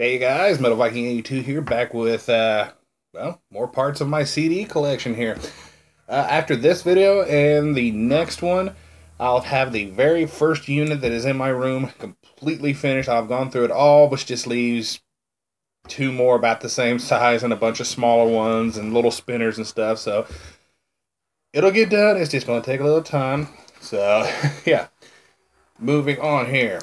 Hey guys, Metal Viking 82 here, back with, well, more parts of my CD collection here. After this video and the next one, I'll have the very first unit that is in my room completely finished. I've gone through it all, which just leaves two more about the same size and a bunch of smaller ones and little spinners and stuff, so it'll get done. It's just going to take a little time. So, yeah, moving on here.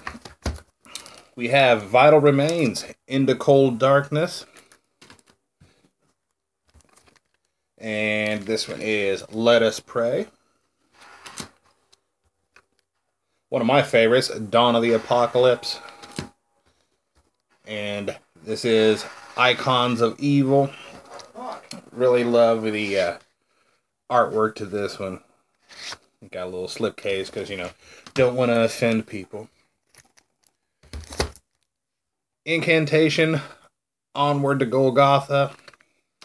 We have Vital Remains, Into Cold Darkness. And this one is Let Us Pray. One of my favorites, Dawn of the Apocalypse. And this is Icons of Evil. Really love the artwork to this one. Got a little slipcase because, you know, don't want to offend people. Incantation, Onward to Golgotha.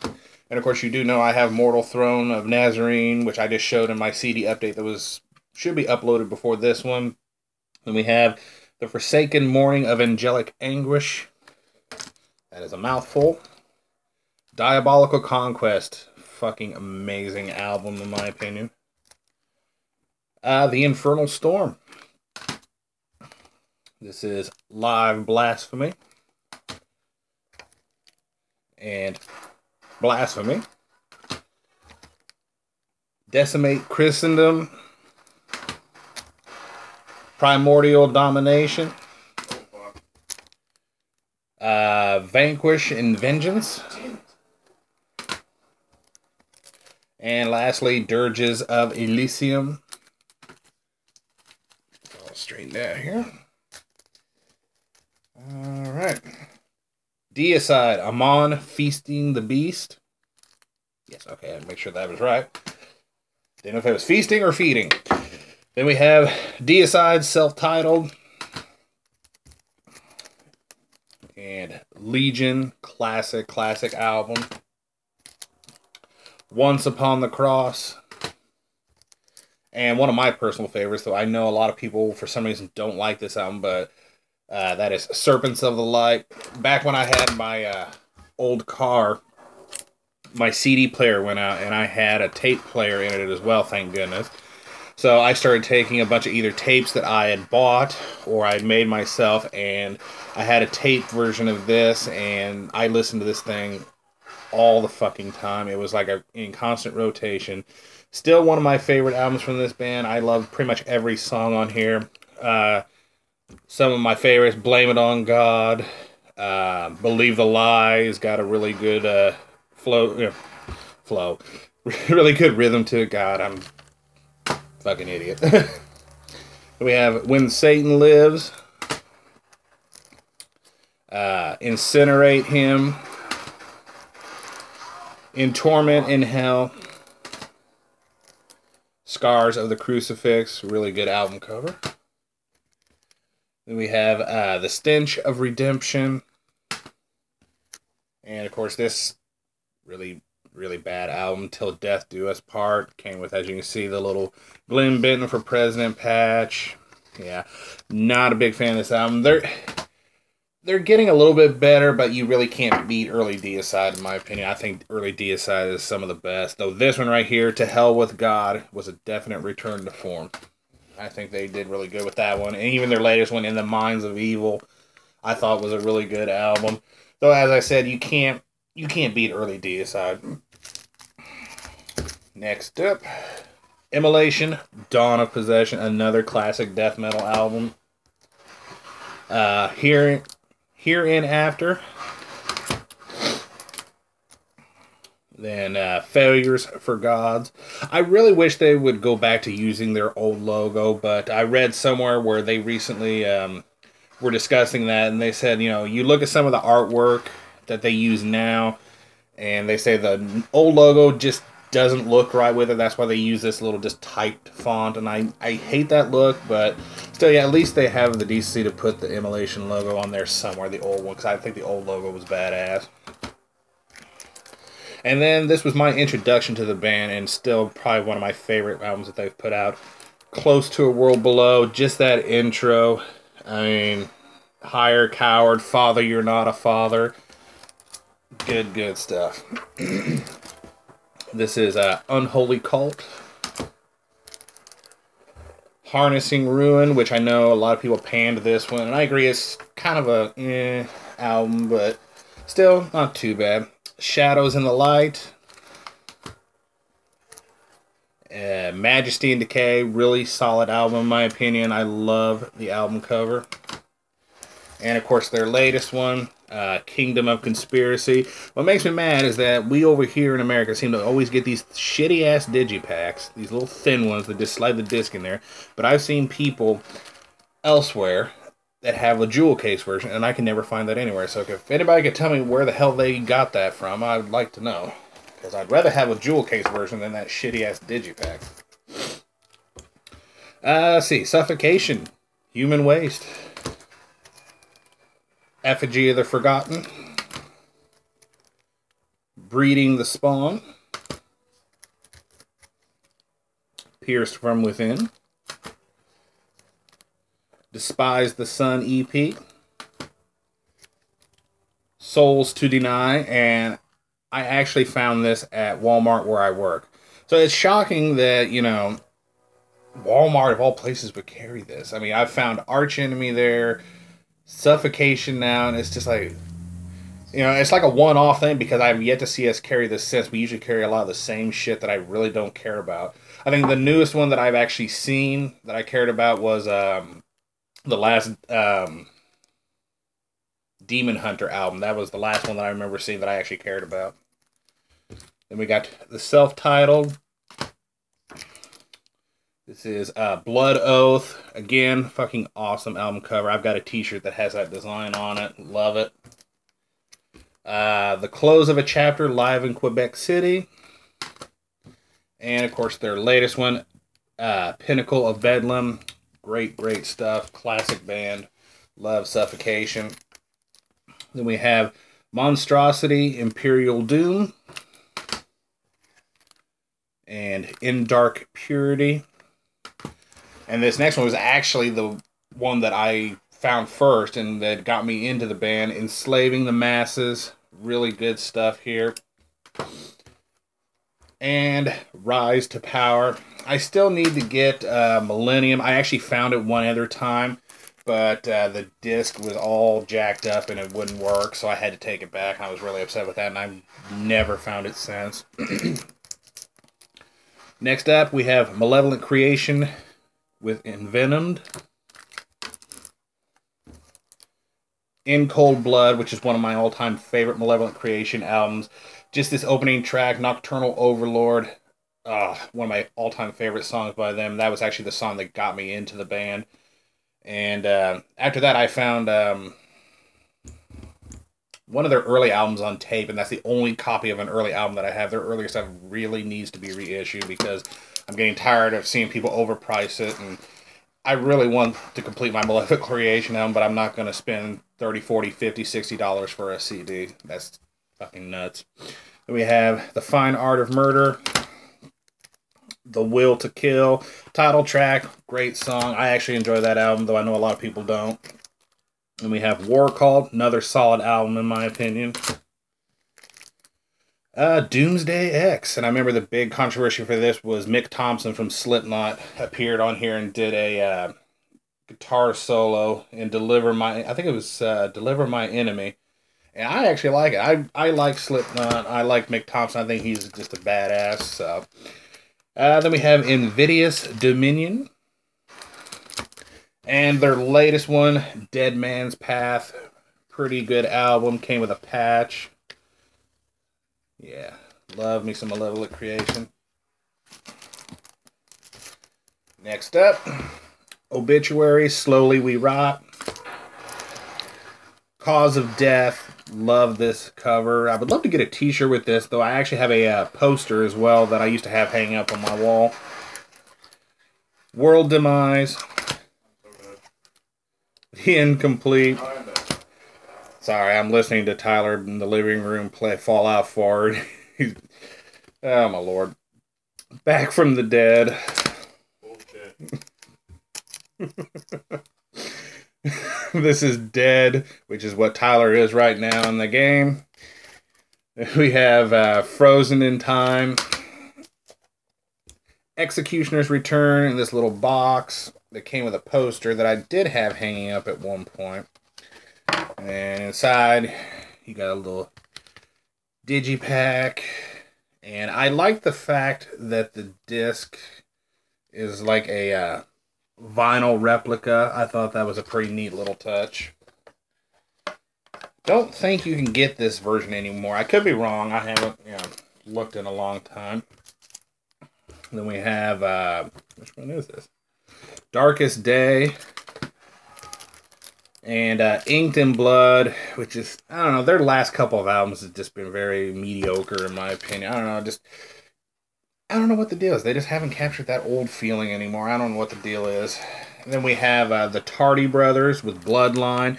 And of course you do know I have Mortal Throne of Nazarene, which I just showed in my CD update that should be uploaded before this one. Then we have The Forsaken Morning of Angelic Anguish. That is a mouthful. Diabolical Conquest. Fucking amazing album in my opinion. The Infernal Storm. This is Live Blasphemy. And Blasphemy. Decimate Christendom. Primordial Domination. Vanquish and Vengeance. And lastly, Dirges of Elysium. I'll straighten out here. Alright. Deicide, Amon Feasting the Beast. Yes, okay, I had to make sure that was right. Didn't know if it was feasting or feeding. Then we have Deicide, self-titled. And Legion, classic album. Once Upon the Cross. And one of my personal favorites, though I know a lot of people for some reason don't like this album, but that is Serpents of the Light. Back when I had my old car, my CD player went out, and I had a tape player in it as well, thank goodness. So I started taking a bunch of either tapes that I had bought or I had made myself, and I had a tape version of this, and I listened to this thing all the fucking time. It was like in constant rotation. Still one of my favorite albums from this band. I love pretty much every song on here. Some of my favorites, Blame It on God, Believe the Lie has got a really good flow, really good rhythm to it. God, I'm a fucking idiot. We have When Satan Lives, Incinerate Him, In Torment in Hell, Scars of the Crucifix, really good album cover. Then we have The Stench of Redemption. And, of course, this really bad album, Till Death Do Us Part. Came with, as you can see, the little Glenn Benton for President patch. Yeah, not a big fan of this album. They're getting a little bit better, but you really can't beat early Deicide, in my opinion. I think early Deicide is some of the best. Though this one right here, To Hell with God, was a definite return to form. I think they did really good with that one. And even their latest one, In the Minds of Evil, I thought was a really good album. Though, as I said, you can't beat early Deicide. Next up, Immolation, Dawn of Possession, another classic death metal album. Hereinafter. Then Failures for Gods. I really wish they would go back to using their old logo, but I read somewhere where they recently were discussing that, and they said, you know, you look at some of the artwork that they use now, and they say the old logo just doesn't look right with it. That's why they use this little just typed font, and I hate that look, but still, yeah, at least they have the decency to put the Immolation logo on there somewhere, the old one, because I think the old logo was badass. And then this was my introduction to the band, and still probably one of my favorite albums that they've put out. Close to a World Below, just that intro. I mean, Higher Coward, Father, You're Not a Father. Good stuff. This is Unholy Cult. Harnessing Ruin, which I know a lot of people panned this one, and I agree it's kind of a album, but still not too bad. Shadows in the Light. Majesty and Decay, really solid album in my opinion. I love the album cover. And of course their latest one, Kingdom of Conspiracy. What makes me mad is that we over here in America seem to always get these shitty ass digipacks, these little thin ones that just slide the disc in there. But I've seen people elsewhere that have a jewel case version, and I can never find that anywhere. So if anybody could tell me where the hell they got that from, I would like to know. Because I'd rather have a jewel case version than that shitty ass digipack. Let's see, Suffocation, Human Waste. Effigy of the Forgotten. Breeding the Spawn. Pierced from Within. Despise the Sun EP. Souls to Deny, and I actually found this at Walmart where I work. So it's shocking that, you know, Walmart of all places would carry this. I mean, I've found Arch Enemy there, Suffocation now, and it's just like, you know, it's like a one-off thing because I've yet to see us carry this since. We usually carry a lot of the same shit that I really don't care about. I think the newest one that I've actually seen that I cared about was the last Demon Hunter album. That was the last one that I remember seeing that I actually cared about. Then we got the self-titled. This is Blood Oath. Again, fucking awesome album cover. I've got a t-shirt that has that design on it. Love it. The Close of a Chapter, live in Quebec City. And, of course, their latest one, Pinnacle of Bedlam. Great stuff. Classic band. Love Suffocation. Then we have Monstrosity, Imperial Doom. And In Dark Purity. And this next one was actually the one that I found first and that got me into the band, Enslaving the Masses. Really good stuff here. And Rise to Power. I still need to get Millennium. I actually found it one other time, but the disc was all jacked up and it wouldn't work, so I had to take it back. I was really upset with that, and I've never found it since. Next up, we have Malevolent Creation with Envenomed. In Cold Blood, which is one of my all-time favorite Malevolent Creation albums. Just this opening track, Nocturnal Overlord. One of my all-time favorite songs by them. That was actually the song that got me into the band. And after that, I found one of their early albums on tape, and that's the only copy of an early album that I have. Their earlier stuff really needs to be reissued because I'm getting tired of seeing people overprice it, and I really want to complete my Malevolent Creation album, but I'm not going to spend $30, $40, $50, $60 for a CD. That's fucking nuts. Then we have The Fine Art of Murder, The Will to Kill, title track, great song. I actually enjoy that album, though I know a lot of people don't. And we have War Call, another solid album in my opinion. Doomsday X, and I remember the big controversy for this was Mick Thompson from Slipknot appeared on here and did a guitar solo in Deliver My Enemy. And I actually like it. I like Slipknot. I like Mick Thompson. I think he's just a badass. So. Then we have Invidious Dominion. And their latest one, Dead Man's Path. Pretty good album. Came with a patch. Yeah. Love me some Malevolent Creation. Next up, Obituary, Slowly We Rot. Cause of Death. Love this cover. I would love to get a t-shirt with this, though I actually have a poster as well that I used to have hanging up on my wall. World Demise. The Incomplete. Sorry, I'm listening to Tyler in the living room play Fallout Forward. Oh my lord. Back from the Dead. This is Dead, which is what Tyler is right now in the game. We have Frozen in Time, Executioner's Return in this little box that came with a poster that I did have hanging up at one point. And inside, you got a little digipack. And I like the fact that the disc is like a vinyl replica. I thought that was a pretty neat little touch. Don't think you can get this version anymore. I could be wrong. I haven't looked in a long time. Then we have, which one is this? Darkest Day. And Inked in Blood, which is, I don't know, their last couple of albums have just been very mediocre in my opinion. I don't know what the deal is. They just haven't captured that old feeling anymore. I don't know what the deal is. And then we have the Tardy Brothers with Bloodline.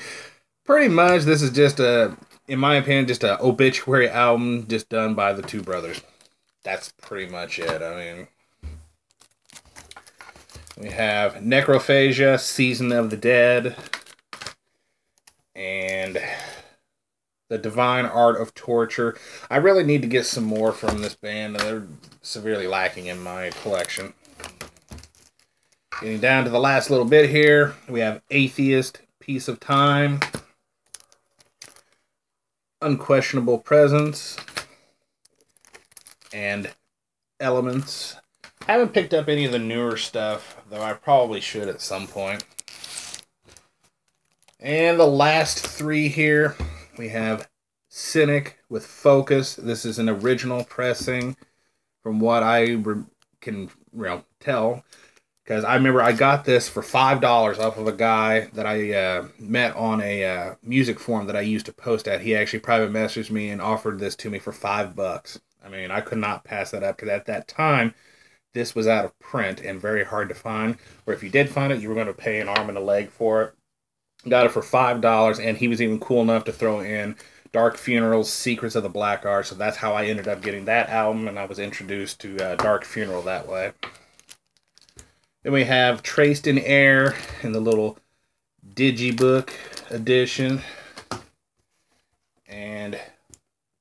Pretty much, this is just in my opinion, just an obituary album just done by the two brothers. That's pretty much it. I mean, we have Necrophagia, Season of the Dead, and The Divine Art of Torture. I really need to get some more from this band. They're severely lacking in my collection. Getting down to the last little bit here, we have Atheist, Piece of Time, Unquestionable Presence, and Elements. I haven't picked up any of the newer stuff, though I probably should at some point. And the last three here, we have Cynic with Focus. This is an original pressing from what I can tell. Because I remember I got this for $5 off of a guy that I met on a music forum that I used to post at. He actually private messaged me and offered this to me for $5. I mean, I could not pass that up because at that time, this was out of print and very hard to find. Or if you did find it, you were going to pay an arm and a leg for it. Got it for $5, and he was even cool enough to throw in Dark Funeral's Secrets of the Black Art. So that's how I ended up getting that album, and I was introduced to Dark Funeral that way. Then we have Traced in Air in the little digibook edition. And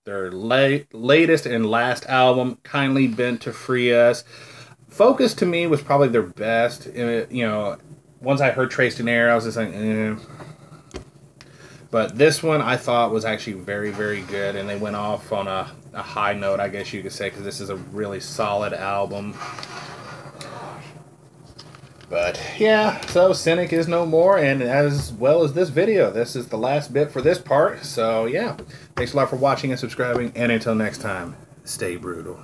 their latest and last album, Kindly Bent to Free Us. Focus to me was probably their best. Once I heard Traced in Air, I was just like, eh. But this one I thought was actually very, very good. And they went off on a high note, I guess you could say, because this is a really solid album. But yeah, so Cynic is no more, and as well as this video, this is the last bit for this part. So yeah, thanks a lot for watching and subscribing, and until next time, stay brutal.